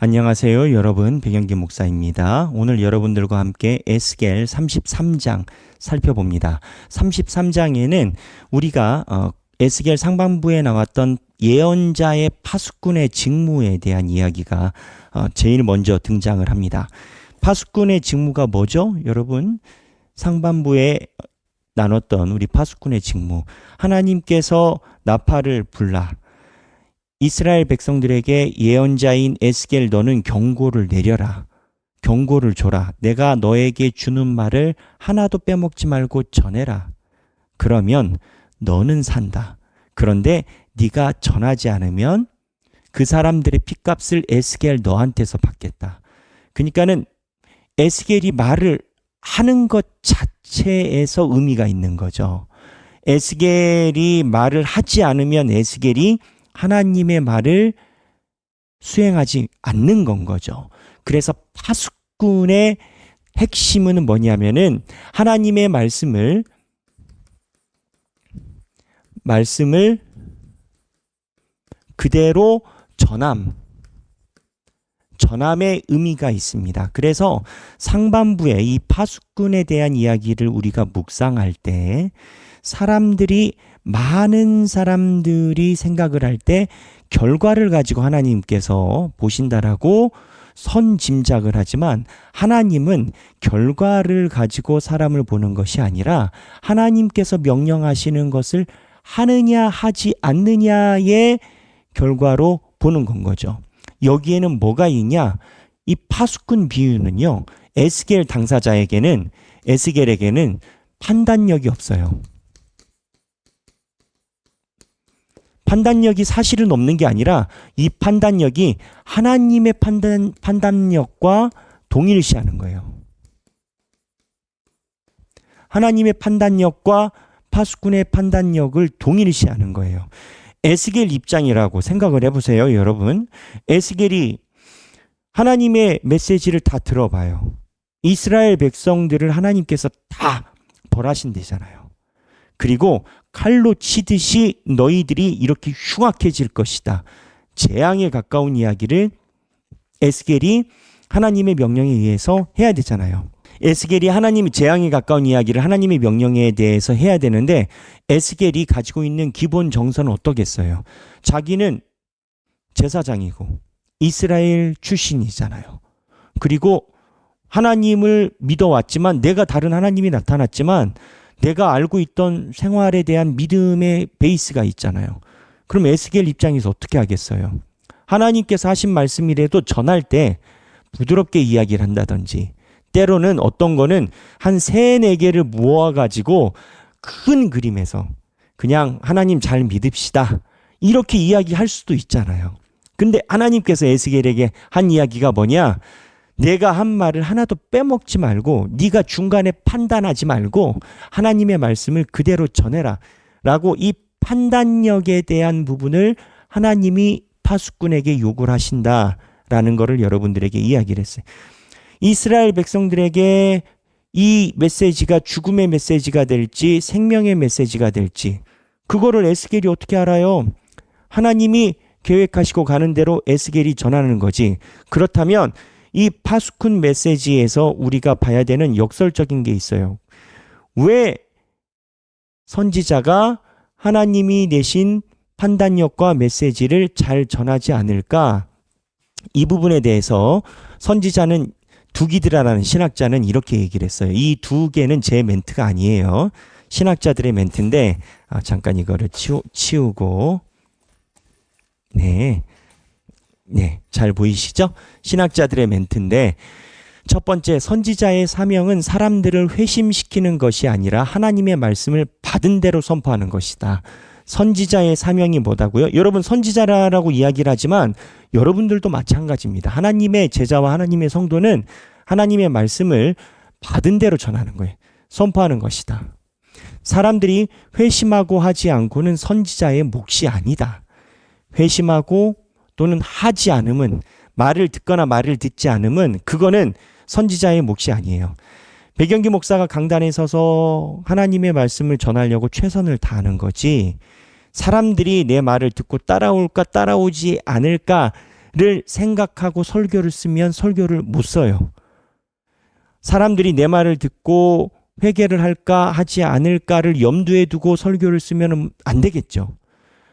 안녕하세요, 여러분. 백영기 목사입니다. 오늘 여러분들과 함께 에스겔 33장 살펴봅니다. 33장에는 우리가 에스겔 상반부에 나왔던 예언자의 파수꾼의 직무에 대한 이야기가 제일 먼저 등장을 합니다. 파수꾼의 직무가 뭐죠? 여러분, 상반부에 나눴던 우리 파수꾼의 직무. 하나님께서 나팔을 불라 이스라엘 백성들에게 예언자인 에스겔 너는 경고를 내려라. 경고를 줘라. 내가 너에게 주는 말을 하나도 빼먹지 말고 전해라. 그러면 너는 산다. 그런데 네가 전하지 않으면 그 사람들의 핏값을 에스겔 너한테서 받겠다. 그러니까는 에스겔이 말을 하는 것 자체에서 의미가 있는 거죠. 에스겔이 말을 하지 않으면 에스겔이 하나님의 말을 수행하지 않는 건 거죠. 그래서 파수꾼의 핵심은 뭐냐면은 하나님의 말씀을 그대로 전함의 의미가 있습니다. 그래서 상반부에 이 파수꾼에 대한 이야기를 우리가 묵상할 때 많은 사람들이 생각을 할 때 결과를 가지고 하나님께서 보신다라고 선짐작을 하지만 하나님은 결과를 가지고 사람을 보는 것이 아니라 하나님께서 명령하시는 것을 하느냐 하지 않느냐의 결과로 보는 건 거죠. 여기에는 뭐가 있냐? 이 파수꾼 비유는요. 에스겔에게는 판단력이 없어요. 판단력이 사실은 없는 게 아니라 이 판단력이 하나님의 판단력과 동일시하는 거예요. 하나님의 판단력과 파수꾼의 판단력을 동일시하는 거예요. 에스겔 입장이라고 생각을 해보세요, 여러분. 에스겔이 하나님의 메시지를 다 들어봐요. 이스라엘 백성들을 하나님께서 다 벌하신대잖아요. 그리고 칼로 치듯이 너희들이 이렇게 흉악해질 것이다. 재앙에 가까운 이야기를 에스겔이 하나님의 명령에 의해서 해야 되잖아요. 에스겔이 하나님의 재앙에 가까운 이야기를 하나님의 명령에 대해서 해야 되는데 에스겔이 가지고 있는 기본 정서는 어떠겠어요? 자기는 제사장이고 이스라엘 출신이잖아요. 그리고 하나님을 믿어왔지만 내가 다른 하나님이 나타났지만 내가 알고 있던 생활에 대한 믿음의 베이스가 있잖아요. 그럼 에스겔 입장에서 어떻게 하겠어요? 하나님께서 하신 말씀이라도 전할 때 부드럽게 이야기를 한다든지 때로는 어떤 거는 한 3-4개를 모아가지고 큰 그림에서 그냥 하나님 잘 믿읍시다 이렇게 이야기할 수도 있잖아요. 근데 하나님께서 에스겔에게 한 이야기가 뭐냐? 내가 한 말을 하나도 빼먹지 말고 네가 중간에 판단하지 말고 하나님의 말씀을 그대로 전해라 라고 이 판단력에 대한 부분을 하나님이 파수꾼에게 요구를 하신다라는 것을 여러분들에게 이야기를 했어요. 이스라엘 백성들에게 이 메시지가 죽음의 메시지가 될지 생명의 메시지가 될지 그거를 에스겔이 어떻게 알아요? 하나님이 계획하시고 가는 대로 에스겔이 전하는 거지. 그렇다면 이 파수꾼 메시지에서 우리가 봐야 되는 역설적인 게 있어요. 왜 선지자가 하나님이 내신 판단력과 메시지를 잘 전하지 않을까? 이 부분에 대해서 선지자는 두기드라라는 신학자는 이렇게 얘기를 했어요. 이 2개는 제 멘트가 아니에요. 신학자들의 멘트인데 잠깐 이거를 치우고 잘 보이시죠? 신학자들의 멘트인데 첫 번째, 선지자의 사명은 사람들을 회심시키는 것이 아니라 하나님의 말씀을 받은 대로 선포하는 것이다. 선지자의 사명이 뭐다고요? 여러분 선지자라고 이야기를 하지만 여러분들도 마찬가지입니다. 하나님의 제자와 하나님의 성도는 하나님의 말씀을 받은 대로 전하는 거예요. 선포하는 것이다. 사람들이 회심하고 하지 않고는 선지자의 몫이 아니다. 회심하고 또는 하지 않음은 말을 듣거나 말을 듣지 않음은 그거는 선지자의 몫이 아니에요. 백영기 목사가 강단에 서서 하나님의 말씀을 전하려고 최선을 다하는 거지 사람들이 내 말을 듣고 따라올까 따라오지 않을까 생각하고 설교를 쓰면 설교를 못 써요. 사람들이 내 말을 듣고 회개를 할까 하지 않을까를 염두에 두고 설교를 쓰면 안 되겠죠.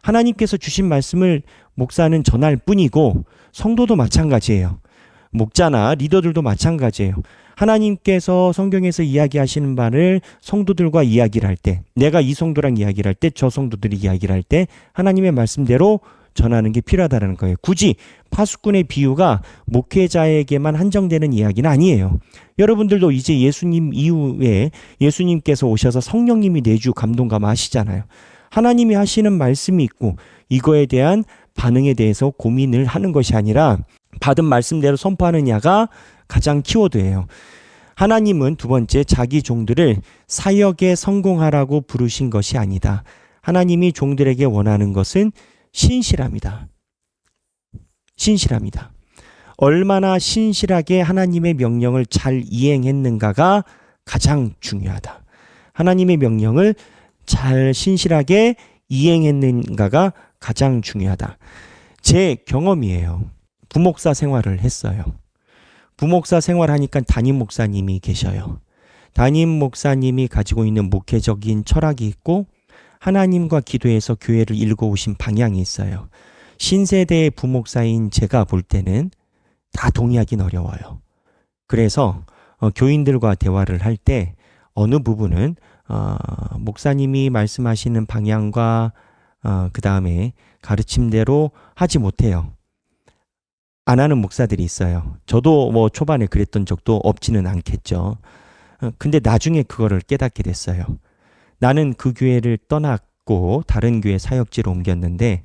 하나님께서 주신 말씀을 목사는 전할 뿐이고 성도도 마찬가지예요. 목자나 리더들도 마찬가지예요. 하나님께서 성경에서 이야기하시는 바를 성도들과 이야기를 할 때, 내가 이 성도랑 이야기를 할 때, 저 성도들이 이야기를 할 때 하나님의 말씀대로 전하는 게 필요하다는 거예요. 굳이 파수꾼의 비유가 목회자에게만 한정되는 이야기는 아니에요. 여러분들도 이제 예수님 이후에 예수님께서 오셔서 성령님이 내주 감동감 아시잖아요. 하나님이 하시는 말씀이 있고 이거에 대한 반응에 대해서 고민을 하는 것이 아니라 받은 말씀대로 선포하느냐가 가장 키워드예요. 하나님은 두 번째, 자기 종들을 사역에 성공하라고 부르신 것이 아니다. 하나님이 종들에게 원하는 것은 신실합니다. 신실합니다. 얼마나 신실하게 하나님의 명령을 잘 이행했는가가 가장 중요하다. 하나님의 명령을 잘 신실하게 이행했는가가 가장 중요하다. 제 경험이에요. 부목사 생활을 했어요. 부목사 생활하니까 담임 목사님이 계셔요. 담임 목사님이 가지고 있는 목회적인 철학이 있고 하나님과 기도해서 교회를 일궈오신 방향이 있어요. 신세대의 부목사인 제가 볼 때는 다 동의하긴 어려워요. 그래서 교인들과 대화를 할 때 어느 부분은 목사님이 말씀하시는 방향과 그 다음에 가르침대로 하지 못해요. 안 하는 목사들이 있어요. 저도 뭐 초반에 그랬던 적도 없지는 않겠죠. 근데 나중에 그거를 깨닫게 됐어요. 나는 그 교회를 떠났고 다른 교회 사역지로 옮겼는데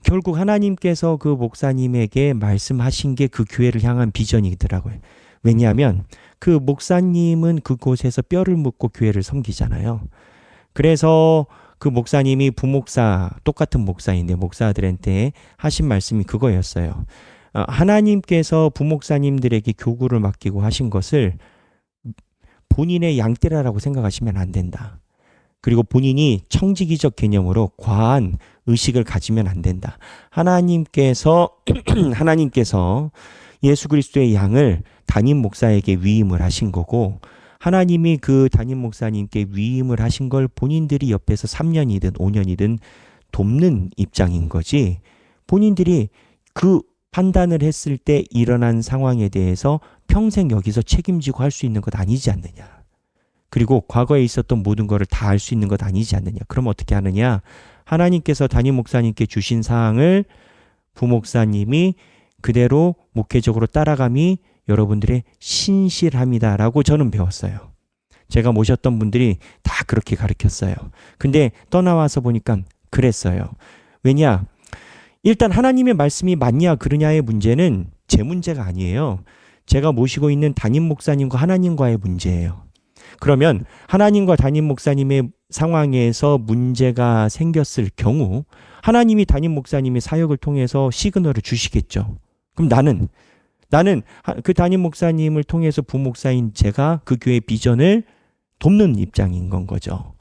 결국 하나님께서 그 목사님에게 말씀하신 게 그 교회를 향한 비전이더라고요. 왜냐하면 그 목사님은 그곳에서 뼈를 묻고 교회를 섬기잖아요. 그래서 그 목사님이 부목사, 똑같은 목사인데 목사들한테 하신 말씀이 그거였어요. 하나님께서 부목사님들에게 교구를 맡기고 하신 것을 본인의 양떼라라고 생각하시면 안 된다. 그리고 본인이 청지기적 개념으로 과한 의식을 가지면 안 된다. 하나님께서 예수 그리스도의 양을 담임 목사에게 위임을 하신 거고 하나님이 그 담임 목사님께 위임을 하신 걸 본인들이 옆에서 3년이든 5년이든 돕는 입장인 거지 본인들이 그 판단을 했을 때 일어난 상황에 대해서 평생 여기서 책임지고 할 수 있는 것 아니지 않느냐. 그리고 과거에 있었던 모든 것을 다 알 수 있는 것 아니지 않느냐. 그럼 어떻게 하느냐. 하나님께서 담임 목사님께 주신 사항을 부목사님이 그대로 목회적으로 따라감이 여러분들의 신실함이다라고 저는 배웠어요. 제가 모셨던 분들이 다 그렇게 가르쳤어요. 근데 떠나와서 보니까 그랬어요. 왜냐? 일단 하나님의 말씀이 맞냐 그르냐의 문제는 제 문제가 아니에요. 제가 모시고 있는 담임 목사님과 하나님과의 문제예요. 그러면 하나님과 담임 목사님의 상황에서 문제가 생겼을 경우 하나님이 담임 목사님의 사역을 통해서 시그널을 주시겠죠. 그럼 나는 그 담임 목사님을 통해서 부목사인 제가 그 교회 비전을 돕는 입장인 건 거죠.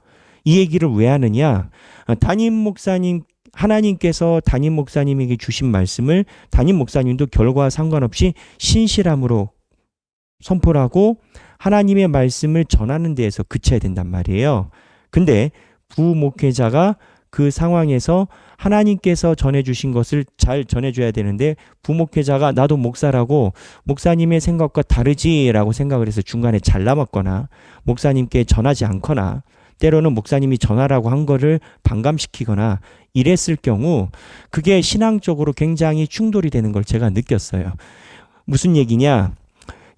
이 얘기를 왜 하느냐? 담임 목사님 하나님께서 담임 목사님에게 주신 말씀을 담임 목사님도 결과와 상관없이 신실함으로 선포를 하고 하나님의 말씀을 전하는 데에서 그쳐야 된단 말이에요. 근데 부목회자가 그 상황에서 하나님께서 전해주신 것을 잘 전해줘야 되는데 부목회자가 나도 목사라고 목사님의 생각과 다르지라고 생각을 해서 중간에 잘라먹거나 목사님께 전하지 않거나 때로는 목사님이 전하라고 한 거를 반감시키거나 이랬을 경우 그게 신앙적으로 굉장히 충돌이 되는 걸 제가 느꼈어요. 무슨 얘기냐?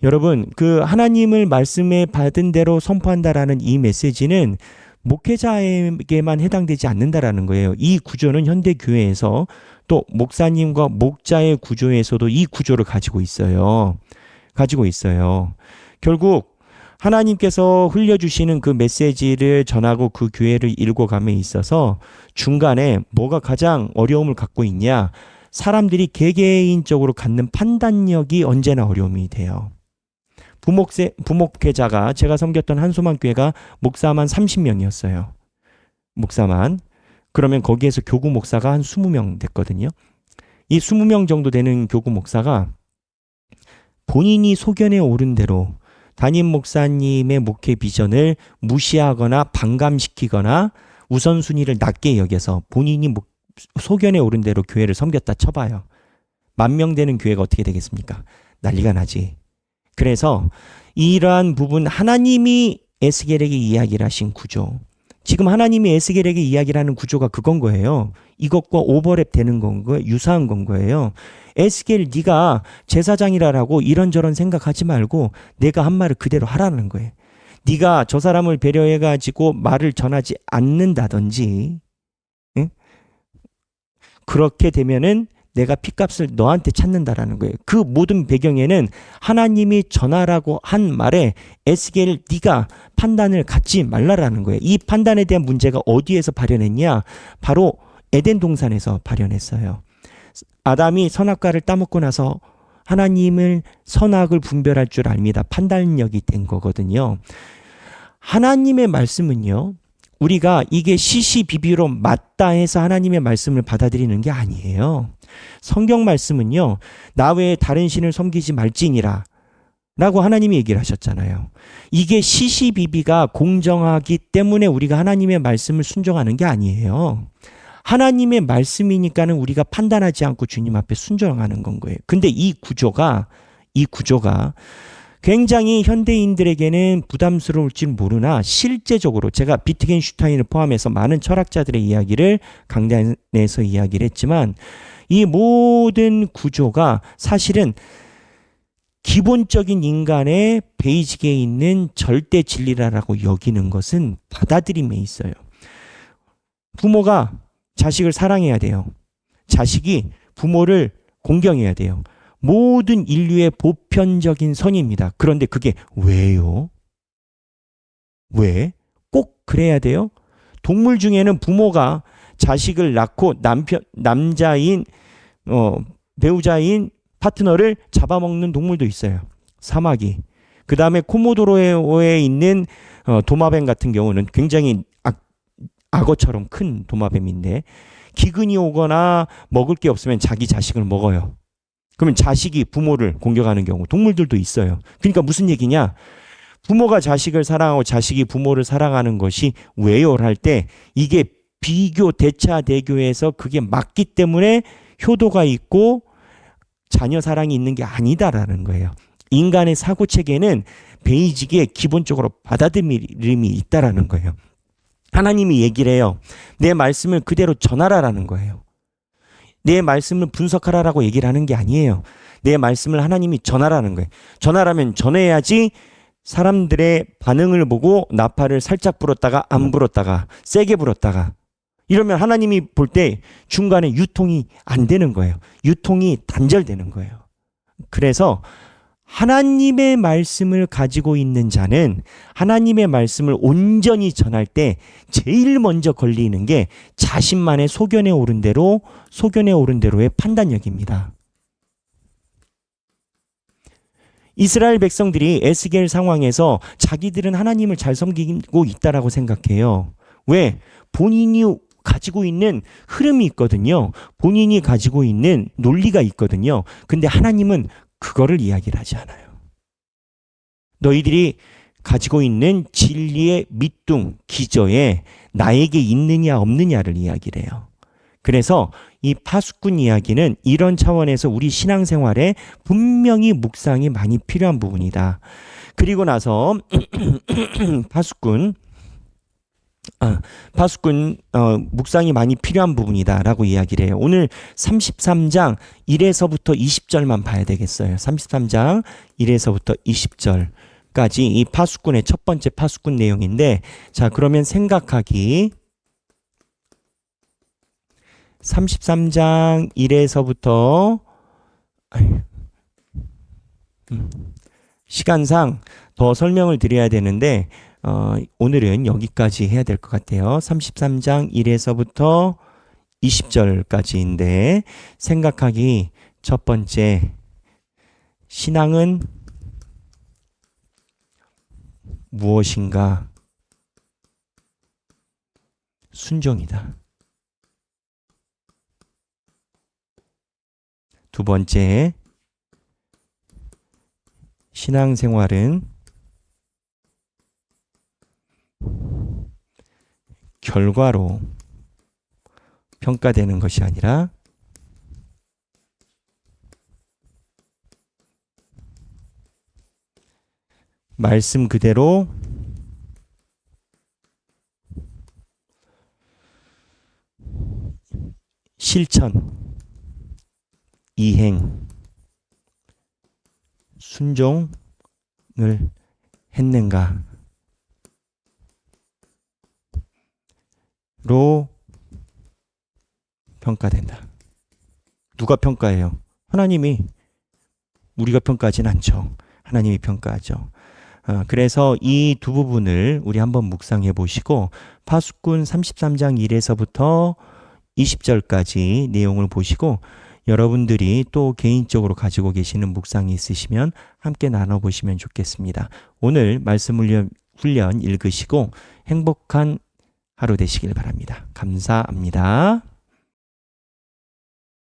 여러분, 그 하나님을 말씀에 받은 대로 선포한다라는 이 메시지는 목회자에게만 해당되지 않는다라는 거예요. 이 구조는 현대 교회에서 또 목사님과 목자의 구조에서도 이 구조를 가지고 있어요. 결국 하나님께서 흘려주시는 그 메시지를 전하고 그 교회를 일궈감에 있어서 중간에 뭐가 가장 어려움을 갖고 있냐? 사람들이 개개인적으로 갖는 판단력이 언제나 어려움이 돼요. 부목회자가 제가 섬겼던 한소만 교회가 목사만 30명이었어요. 목사만. 그러면 거기에서 교구 목사가 한 20명 됐거든요. 이 20명 정도 되는 교구 목사가 본인이 소견에 오른 대로 담임 목사님의 목회 비전을 무시하거나 반감시키거나 우선순위를 낮게 여겨서 본인이 소견에 오른 대로 교회를 섬겼다 쳐봐요. 10,000명 되는 교회가 어떻게 되겠습니까? 난리가 나지. 그래서 이러한 부분 하나님이 에스겔에게 이야기를 하신 구조. 지금 하나님이 에스겔에게 이야기를 하는 구조가 그건 거예요. 이것과 오버랩 되는 건 거예요. 유사한 건 거예요. 에스겔 네가 제사장이라고 이런저런 생각하지 말고 내가 한 말을 그대로 하라는 거예요. 네가 저 사람을 배려해가지고 말을 전하지 않는다든지 응? 그렇게 되면은 내가 핏값을 너한테 찾는다라는 거예요. 그 모든 배경에는 하나님이 전하라고 한 말에 에스겔 네가 판단을 갖지 말라라는 거예요. 이 판단에 대한 문제가 어디에서 발현했냐? 바로 에덴 동산에서 발현했어요. 아담이 선악과를 따먹고 나서 하나님을 선악을 분별할 줄 압니다. 판단력이 된 거거든요. 하나님의 말씀은요. 우리가 이게 시시비비로 맞다 해서 하나님의 말씀을 받아들이는 게 아니에요. 성경 말씀은요. 나 외에 다른 신을 섬기지 말지니라 라고 하나님이 얘기를 하셨잖아요. 이게 시시비비가 공정하기 때문에 우리가 하나님의 말씀을 순종하는 게 아니에요. 하나님의 말씀이니까는 우리가 판단하지 않고 주님 앞에 순종하는 건 거예요. 근데 이 구조가 굉장히 현대인들에게는 부담스러울지 모르나 실제적으로 제가 비트겐슈타인을 포함해서 많은 철학자들의 이야기를 강단에서 이야기를 했지만 이 모든 구조가 사실은 기본적인 인간의 베이직에 있는 절대 진리라고 여기는 것은 받아들임에 있어요. 부모가 자식을 사랑해야 돼요. 자식이 부모를 공경해야 돼요. 모든 인류의 보편적인 선입니다. 그런데 그게 왜요? 왜? 꼭 그래야 돼요? 동물 중에는 부모가 자식을 낳고 남자인 배우자인 파트너를 잡아먹는 동물도 있어요. 사마귀. 그 다음에 코모도로에 있는 도마뱀 같은 경우는 굉장히 악어처럼 큰 도마뱀인데 기근이 오거나 먹을 게 없으면 자기 자식을 먹어요. 그러면 자식이 부모를 공격하는 경우 동물들도 있어요. 그러니까 무슨 얘기냐? 부모가 자식을 사랑하고 자식이 부모를 사랑하는 것이 왜요를 할 때 이게 비교, 대차, 대교에서 그게 맞기 때문에 효도가 있고 자녀 사랑이 있는 게 아니다라는 거예요. 인간의 사고체계는 베이직에 기본적으로 받아들임이 있다라는 거예요. 하나님이 얘기를 해요. 내 말씀을 그대로 전하라라는 거예요. 내 말씀을 분석하라라고 얘기를 하는 게 아니에요. 내 말씀을 하나님이 전하라는 거예요. 전하라면 전해야지 사람들의 반응을 보고 나팔을 살짝 불었다가 안 불었다가 세게 불었다가 이러면 하나님이 볼 때 중간에 유통이 안 되는 거예요. 유통이 단절되는 거예요. 그래서 하나님의 말씀을 가지고 있는 자는 하나님의 말씀을 온전히 전할 때 제일 먼저 걸리는 게 자신만의 소견에 오른 대로의 판단력입니다. 이스라엘 백성들이 에스겔 상황에서 자기들은 하나님을 잘 섬기고 있다라고 생각해요. 왜? 본인이 가지고 있는 흐름이 있거든요. 본인이 가지고 있는 논리가 있거든요. 근데 하나님은 그거를 이야기를 하지 않아요. 너희들이 가지고 있는 진리의 밑둥, 기저에 나에게 있느냐 없느냐를 이야기를 해요. 그래서 이 파수꾼 이야기는 이런 차원에서 우리 신앙생활에 분명히 묵상이 많이 필요한 부분이다. 그리고 나서 파수꾼 묵상이 많이 필요한 부분이다라고 이야기를 해요. 오늘 33장 1에서부터 20절만 봐야 되겠어요. 33장 1에서부터 20절까지 이 파수꾼의 첫 번째 파수꾼 내용인데, 자, 그러면 생각하기 33장 1에서부터 시간상 더 설명을 드려야 되는데 오늘은 여기까지 해야 될 것 같아요. 33장 1에서부터 20절까지인데 생각하기 첫 번째, 신앙은 무엇인가? 순종이다. 두 번째, 신앙생활은 결과로 평가되는 것이 아니라 말씀 그대로 실천, 이행, 순종을 했는가로 평가된다. 누가 평가해요? 하나님이. 우리가 평가하진 않죠. 하나님이 평가하죠. 그래서 이 두 부분을 우리 한번 묵상해 보시고 파수꾼 33장 1에서부터 20절까지 내용을 보시고 여러분들이 또 개인적으로 가지고 계시는 묵상이 있으시면 함께 나눠보시면 좋겠습니다. 오늘 말씀 훈련 읽으시고 행복한 하루 되시길 바랍니다. 감사합니다.